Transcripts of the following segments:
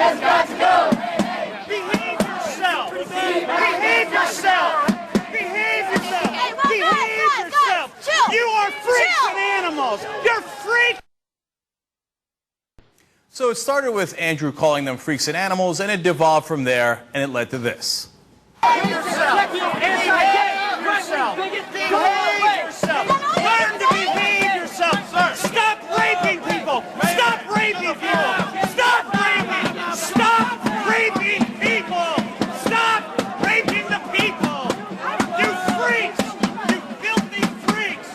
Has got to go. Behave yourself. Behave yourself. Behave yourself. Behave yourself. Chill. You are freaks and animals. You're freaks. So it started with Andrew calling them freaks and animals, and it devolved from there, and it led to this. Behave yourself. Behave yourself. Behave yourself. Learn to behave yourself. Stop raping people. Stop raping people. Stop raping. Stop raping people. Stop raping the people. You freaks. You filthy freaks.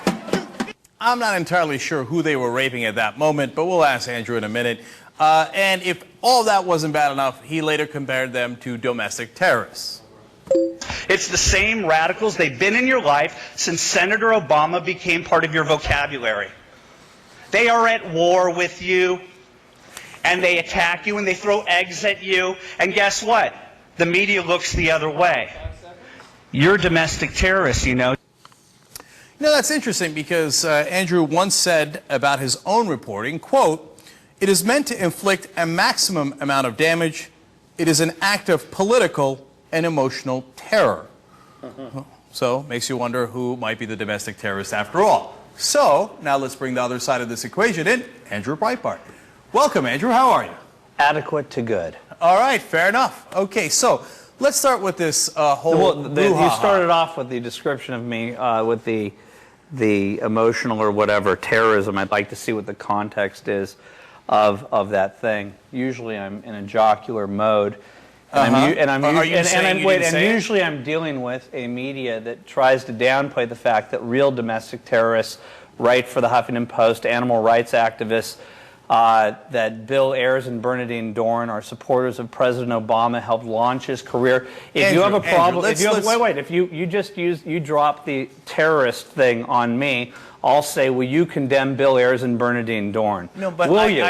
I'm not entirely sure who they were raping at that moment, but we'll ask Andrew in a minute. And if all that wasn't bad enough, he later compared them to domestic terrorists. It's the same radicals. They've been in your life since Senator Obama became part of your vocabulary. They are at war with you, and they attack you, and they throw eggs at you. And guess what? The media looks the other way. You're domestic terrorists, you know. You know, that's interesting because Andrew once said about his own reporting, quote, "It is meant to inflict a maximum amount of damage. It is an act of political and emotional terror." So, makes you wonder who might be the domestic terrorist after all. So, now let's bring the other side of this equation in, Andrew Breitbart. Welcome, Andrew. How are you? Adequate to good. All right, fair enough. Okay, so let's start with this whole You started off with the description of me with the emotional or whatever terrorism. I'd like to see what the context is of that thing. Usually I'm in a jocular mode. Usually I'm dealing with a media that tries to downplay the fact that real domestic terrorists write for the Huffington Post, animal rights activists, that Bill Ayers and Bernadine Dorn are supporters of President Obama, helped launch his career. If you have a problem, if you drop the terrorist thing on me, I'll say, will you condemn Bill Ayers and Bernadine Dorn? No, but will you? All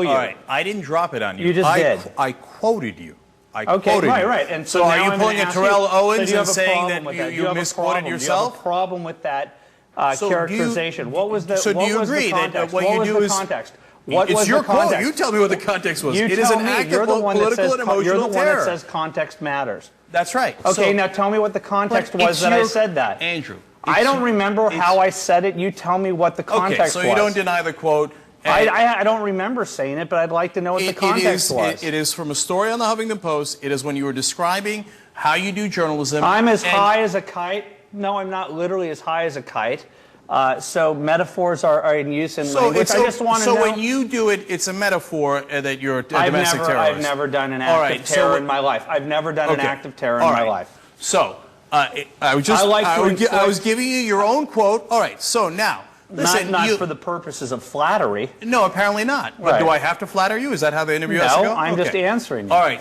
right, I didn't drop it on you. You just did. I quoted you. Right. And so are you pulling a Terrell Owens and saying that you misquoted yourself? Do you have a problem with that characterization? What was the? So do you agree that what you do is context? It's your quote. You tell me what the context was. It is an act of political and emotional terror. You're the one that says context matters. That's right. Okay, now tell me what the context was that I said that. Andrew. I don't remember how I said it. You tell me what the context was. Okay, so you don't deny the quote. I don't remember saying it, but I'd like to know what the context was. It is from a story on the Huffington Post. It is when you were describing how you do journalism. I'm as high as a kite. No, I'm not literally as high as a kite. So metaphors are in use in language. I just want to know. So when you do it, it's a metaphor that you're a domestic terrorist. I've never done an act of terror in my life. I've never done an act of terror in my life. So I was giving you your own quote. All right. So now, listen. Not for the purposes of flattery. No, apparently not. But do I have to flatter you? Is that how the interview has to go? No, I'm just answering you. All right.